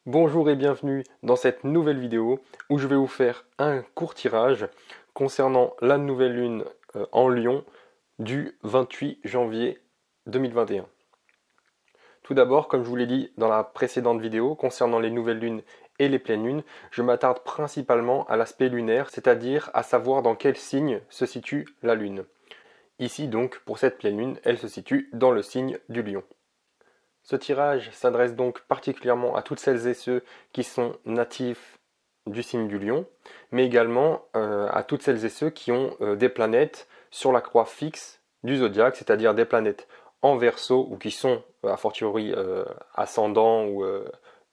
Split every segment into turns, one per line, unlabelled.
Bonjour et bienvenue dans cette nouvelle vidéo où je vais vous faire un court tirage concernant la nouvelle lune en Lion du 28 janvier 2021. Tout d'abord, comme je vous l'ai dit dans la précédente vidéo concernant les nouvelles lunes et les pleines lunes, je m'attarde principalement à l'aspect lunaire, c'est-à-dire à savoir dans quel signe se situe la lune. Ici donc, pour cette pleine lune, elle se situe dans le signe du Lion. Ce tirage s'adresse donc particulièrement à toutes celles et ceux qui sont natifs du signe du Lion, mais également à toutes celles et ceux qui ont des planètes sur la croix fixe du zodiaque, c'est-à-dire des planètes en Verseau ou qui sont a fortiori ascendant ou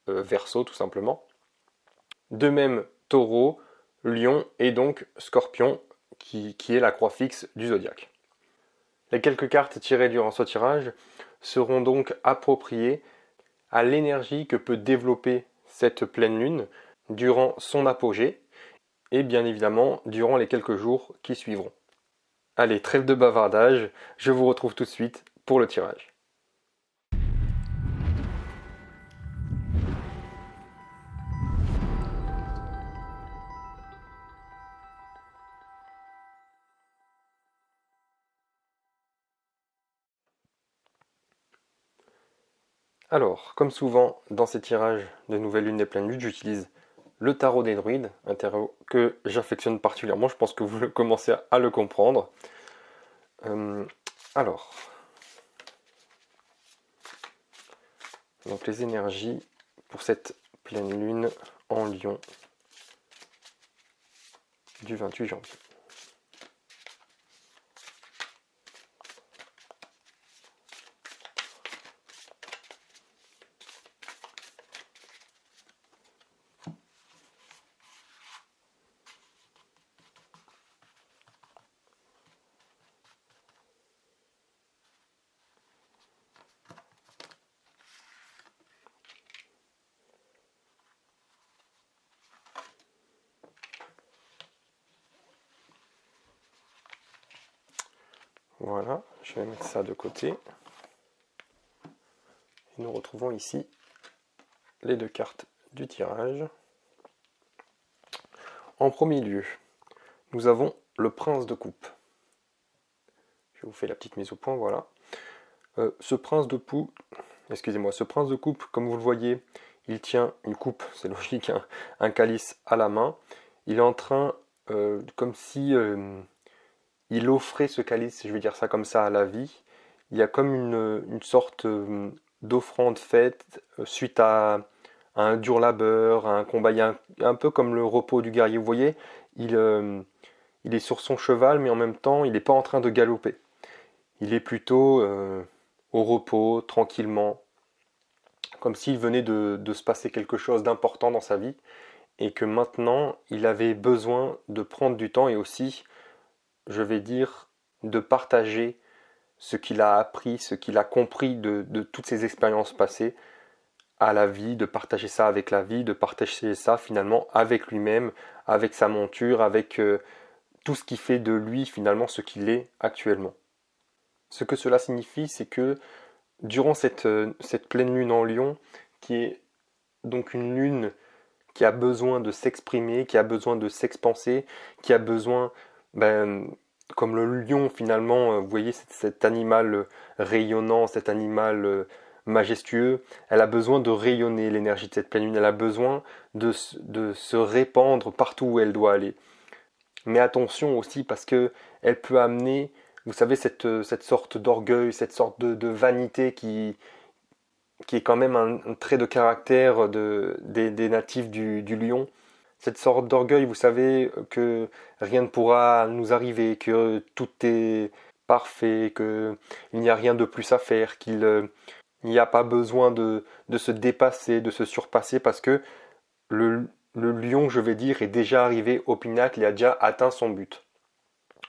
Verseau tout simplement. De même Taureau, Lion et donc Scorpion qui est la croix fixe du zodiaque. Les quelques cartes tirées durant ce tirage seront donc appropriées à l'énergie que peut développer cette pleine lune durant son apogée et bien évidemment durant les quelques jours qui suivront. Allez, trêve de bavardage, je vous retrouve tout de suite pour le tirage. Alors, comme souvent dans ces tirages de nouvelles lunes et pleines lunes, j'utilise le tarot des druides, un tarot que j'affectionne particulièrement, je pense que vous commencez à le comprendre. Alors, donc les énergies pour cette pleine lune en Lion du 28 janvier. Voilà, je vais mettre ça de côté. Et nous retrouvons ici les deux cartes du tirage. En premier lieu, nous avons le prince de coupe. Je vous fais la petite mise au point, voilà. Ce prince de coupe, comme vous le voyez, il tient une coupe, c'est logique, hein, un calice à la main. Il est en train, comme si il offrait ce calice, je vais dire ça comme ça, à la vie. Il y a comme une sorte d'offrande faite suite à un dur labeur, à un combat, un peu comme le repos du guerrier. Vous voyez, il est sur son cheval, mais en même temps, il n'est pas en train de galoper. Il est plutôt au repos, tranquillement, comme s'il venait de se passer quelque chose d'important dans sa vie, et que maintenant, il avait besoin de prendre du temps et aussi, je vais dire, de partager ce qu'il a appris, ce qu'il a compris de toutes ses expériences passées à la vie, de partager ça avec la vie, de partager ça finalement avec lui-même, avec sa monture, avec tout ce qui fait de lui finalement ce qu'il est actuellement. Ce que cela signifie, c'est que durant cette pleine lune en Lion, qui est donc une lune qui a besoin de s'exprimer, qui a besoin de s'expanser, qui a besoin, comme le lion finalement, vous voyez cet animal rayonnant, cet animal majestueux, elle a besoin de rayonner l'énergie de cette pleine lune, elle a besoin de se répandre partout où elle doit aller. Mais attention aussi parce que elle peut amener, vous savez, cette sorte d'orgueil, cette sorte de vanité qui est quand même un trait de caractère des natifs du lion. Cette sorte d'orgueil, vous savez, que rien ne pourra nous arriver, que tout est parfait, qu'il n'y a rien de plus à faire, qu'il n'y a pas besoin de se dépasser, de se surpasser, parce que le lion, je vais dire, est déjà arrivé au pinacle et a déjà atteint son but.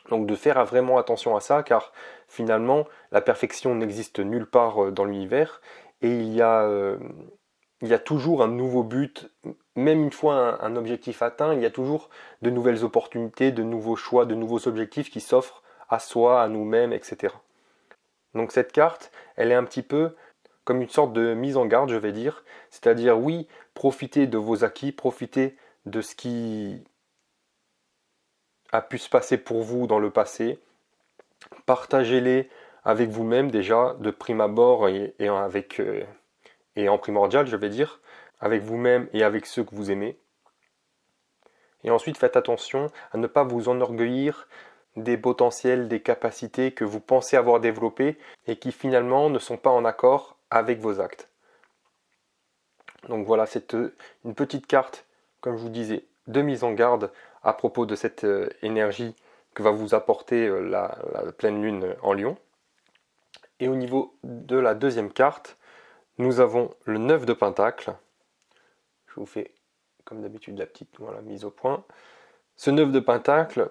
Donc de faire vraiment attention à ça, car finalement, la perfection n'existe nulle part dans l'univers, et il y a toujours un nouveau but, même une fois un objectif atteint, il y a toujours de nouvelles opportunités, de nouveaux choix, de nouveaux objectifs qui s'offrent à soi, à nous-mêmes, etc. Donc cette carte, elle est un petit peu comme une sorte de mise en garde, je vais dire. C'est-à-dire, oui, profitez de vos acquis, profitez de ce qui a pu se passer pour vous dans le passé. Partagez-les avec vous-même déjà, de prime abord et en primordial, je vais dire, avec vous-même et avec ceux que vous aimez. Et ensuite, faites attention à ne pas vous enorgueillir des potentiels, des capacités que vous pensez avoir développées et qui finalement ne sont pas en accord avec vos actes. Donc voilà, c'est une petite carte, comme je vous disais, de mise en garde à propos de cette énergie que va vous apporter la pleine lune en Lion. Et au niveau de la deuxième carte, nous avons le 9 de Pentacle. Je vous fais, comme d'habitude, la petite mise au point. Ce 9 de Pentacle,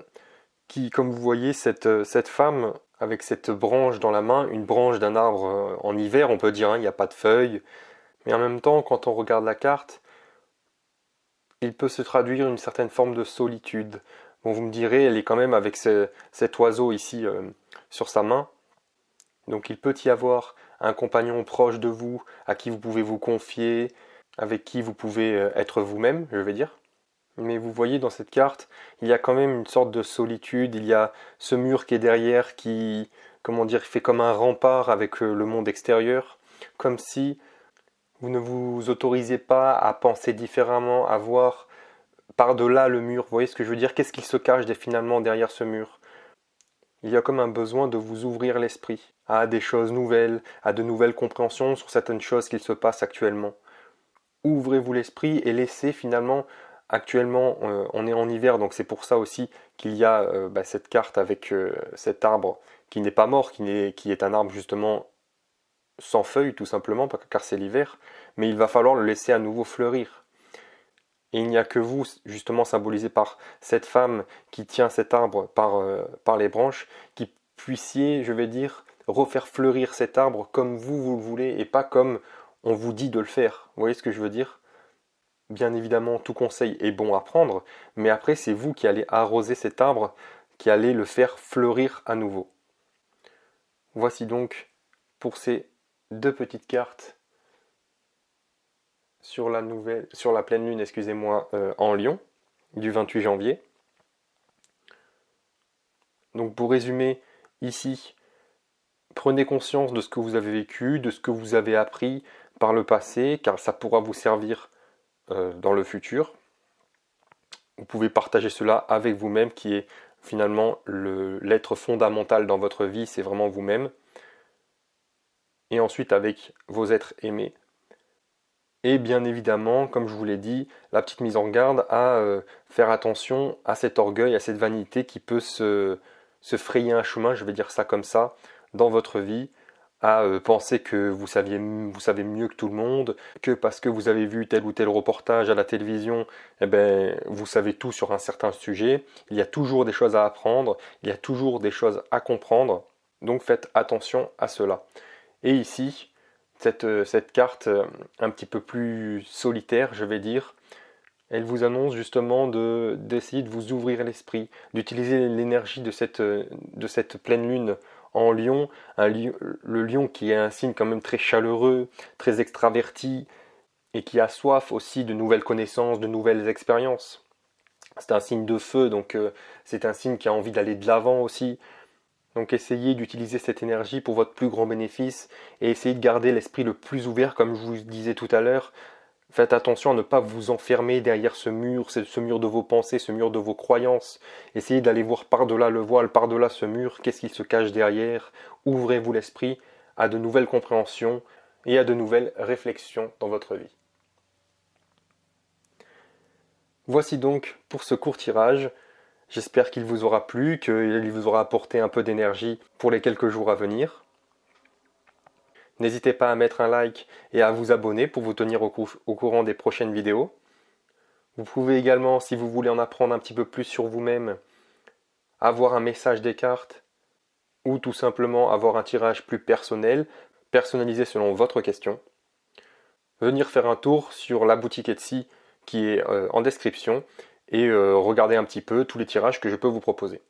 qui, comme vous voyez, cette femme avec cette branche dans la main, une branche d'un arbre en hiver, on peut dire, il n'y a pas de feuilles. Mais en même temps, quand on regarde la carte, il peut se traduire une certaine forme de solitude. Bon, vous me direz, elle est quand même avec cet oiseau ici sur sa main. Donc il peut y avoir un compagnon proche de vous, à qui vous pouvez vous confier, avec qui vous pouvez être vous-même, je vais dire. Mais vous voyez dans cette carte, il y a quand même une sorte de solitude, il y a ce mur qui est derrière qui, comment dire, fait comme un rempart avec le monde extérieur, comme si vous ne vous autorisez pas à penser différemment, à voir par-delà le mur. Vous voyez ce que je veux dire? Qu'est-ce qui se cache finalement derrière ce mur? Il y a comme un besoin de vous ouvrir l'esprit à des choses nouvelles, à de nouvelles compréhensions sur certaines choses qui se passent actuellement. Ouvrez-vous l'esprit et laissez finalement, actuellement on est en hiver, donc c'est pour ça aussi qu'il y a cette carte avec cet arbre qui n'est pas mort, qui est un arbre justement sans feuilles tout simplement, car c'est l'hiver, mais il va falloir le laisser à nouveau fleurir. Et il n'y a que vous, justement symbolisé par cette femme qui tient cet arbre par les branches, qui puissiez, je vais dire, refaire fleurir cet arbre comme vous le voulez et pas comme on vous dit de le faire. Vous voyez ce que je veux dire? Bien évidemment, tout conseil est bon à prendre, mais après, c'est vous qui allez arroser cet arbre, qui allez le faire fleurir à nouveau. Voici donc pour ces deux petites cartes sur la pleine lune, excusez-moi, en Lion, du 28 janvier. Donc pour résumer, ici, prenez conscience de ce que vous avez vécu, de ce que vous avez appris par le passé, car ça pourra vous servir dans le futur. Vous pouvez partager cela avec vous-même, qui est finalement l'être fondamental dans votre vie, c'est vraiment vous-même. Et ensuite avec vos êtres aimés. Et bien évidemment, comme je vous l'ai dit, la petite mise en garde à faire attention à cet orgueil, à cette vanité qui peut se frayer un chemin, je vais dire ça comme ça, dans votre vie, à penser que vous savez mieux que tout le monde, que parce que vous avez vu tel ou tel reportage à la télévision, eh ben, vous savez tout sur un certain sujet. Il y a toujours des choses à apprendre, il y a toujours des choses à comprendre, donc faites attention à cela. Et ici, cette carte un petit peu plus solitaire, je vais dire, elle vous annonce justement d'essayer de vous ouvrir l'esprit, d'utiliser l'énergie de cette pleine lune en Lion, le Lion qui est un signe quand même très chaleureux, très extraverti, et qui a soif aussi de nouvelles connaissances, de nouvelles expériences. C'est un signe de feu, donc c'est un signe qui a envie d'aller de l'avant aussi. Donc essayez d'utiliser cette énergie pour votre plus grand bénéfice et essayez de garder l'esprit le plus ouvert, comme je vous disais tout à l'heure. Faites attention à ne pas vous enfermer derrière ce mur de vos pensées, ce mur de vos croyances. Essayez d'aller voir par-delà le voile, par-delà ce mur, qu'est-ce qui se cache derrière. Ouvrez-vous l'esprit à de nouvelles compréhensions et à de nouvelles réflexions dans votre vie. Voici donc pour ce court tirage. J'espère qu'il vous aura plu, qu'il vous aura apporté un peu d'énergie pour les quelques jours à venir. N'hésitez pas à mettre un like et à vous abonner pour vous tenir au courant des prochaines vidéos. Vous pouvez également, si vous voulez en apprendre un petit peu plus sur vous-même, avoir un message des cartes ou tout simplement avoir un tirage plus personnel, personnalisé selon votre question. Venir faire un tour sur la boutique Etsy qui est en description et regarder un petit peu tous les tirages que je peux vous proposer.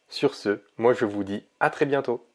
Sur ce, moi je vous dis à très bientôt.